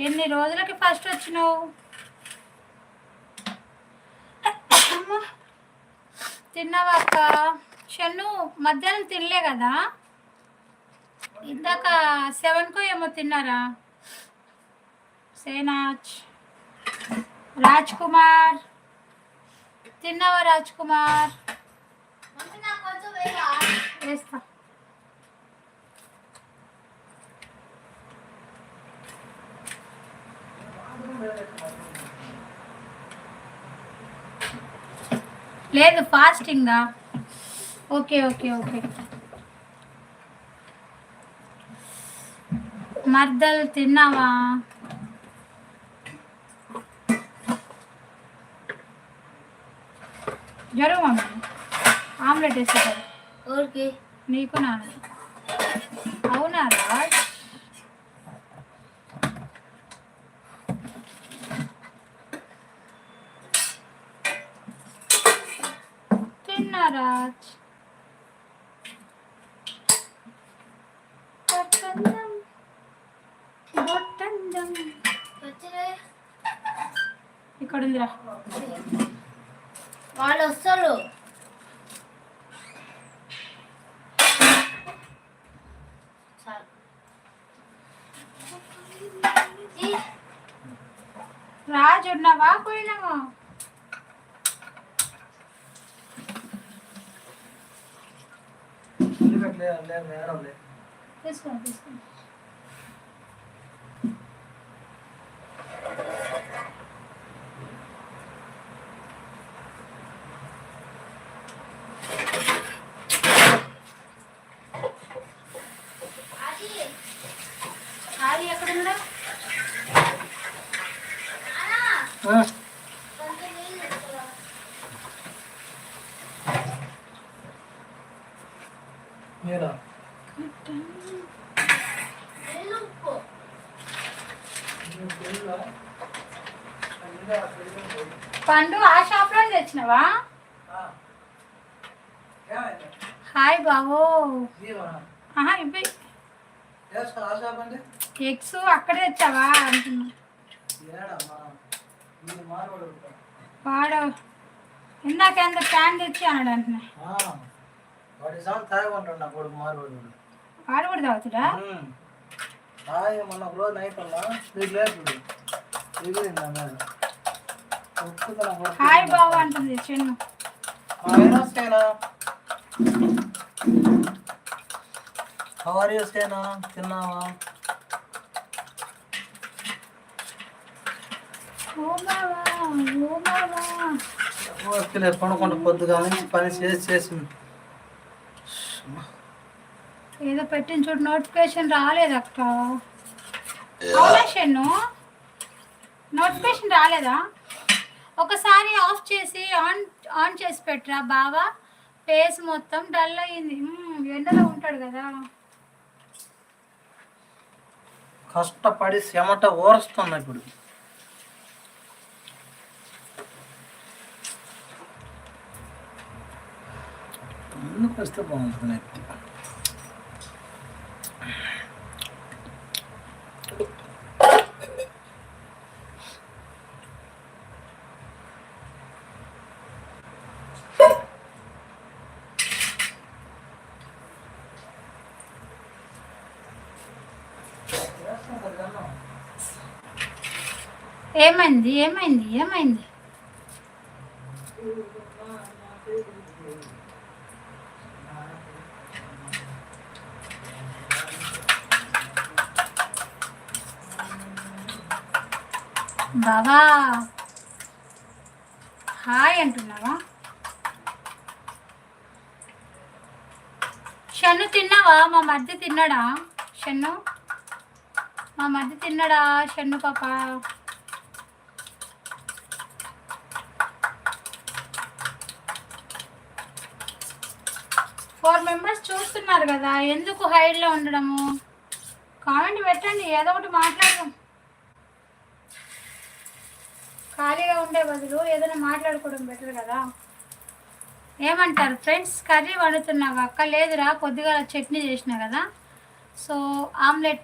ఎన్ని రోజులకి ఫస్ట్ వచ్చినావు? తిన్నావా అక్క? షన్ను మధ్యాహ్నం తినలే కదా, ఇందాక 7కో ఏమో తిన్నారా? సేనాజ్, రాజ్ కుమార్ తిన్నావా? రాజ్ కుమార్ వేస్తా. లేదు ఫాస్టింగా? Okay okay okay. మర్దల్ తిన్నావా? జరుగు మమ్మీ, ఆమ్లెట్ వేసేసారు. ఓకే నీకు నాన్న. అవునా రాజ్? తిన్నా రాజ్. ఇక్కడ ఉందిరా. వాళ్ళు వస్తారు. రాజు ఉన్నావా పోయినావా? తీసుకోండి తీసుకోండి. అది ఎక్కడ ఉందా? పండు ఆ షాప్ లో తెచ్చినవా? హాయ్ బావో. ఇవి ఎగ్స్ అక్కడే తెచ్చావా అంటున్నా. వాడు ఇందాక ఎంత ప్యాన్ తెచ్చి అన్నాడు అంటున్నా. వాడు కూడా తాగుతుడా? హాయ్ బావ అంటుంది చిన్ను. తిన్నావా? కొనుక్కుంటూ పొద్దుగా నుంచి పని చేసి ఏదో పెట్టిన చోటు నోటిఫికేషన్ రాలేదు అక్క. అవునా షన్ను? నోటిఫికేషన్ రాలేదా? ఒకసారి ఆఫ్ చేసి ఆన్ చేసి పెట్టరా బావా. ఫేస్ మొత్తం డల్ అయ్యింది. ఎండలో ఉంటాడు కదా. కష్టపడి చెమట ఓరుస్తున్నా ఇప్పుడు. ముందుకు వస్తే బాగుంటుంది. ఏమైంది ఏమైంది ఏమైంది? బావా హాయ్ అంటున్నావా? షన్ను తిన్నావా? మా మధ్య తిన్నాడా షన్ను? మా మధ్య తిన్నాడా షన్ను పాప? 4 మెంబర్స్ చూస్తున్నారు కదా, ఎందుకు హైడ్లో ఉండడము? కామెంట్ పెట్టండి, ఏదో ఒకటి మాట్లాడదాం. ఖాళీగా ఉండే బదులు ఏదైనా మాట్లాడుకోవడం బెటర్ కదా. ఏమంటారు ఫ్రెండ్స్? కర్రీ వండుతున్నావా అక్క? లేదురా, కొద్దిగా చట్నీ చేసిన కదా, సో ఆమ్లెట్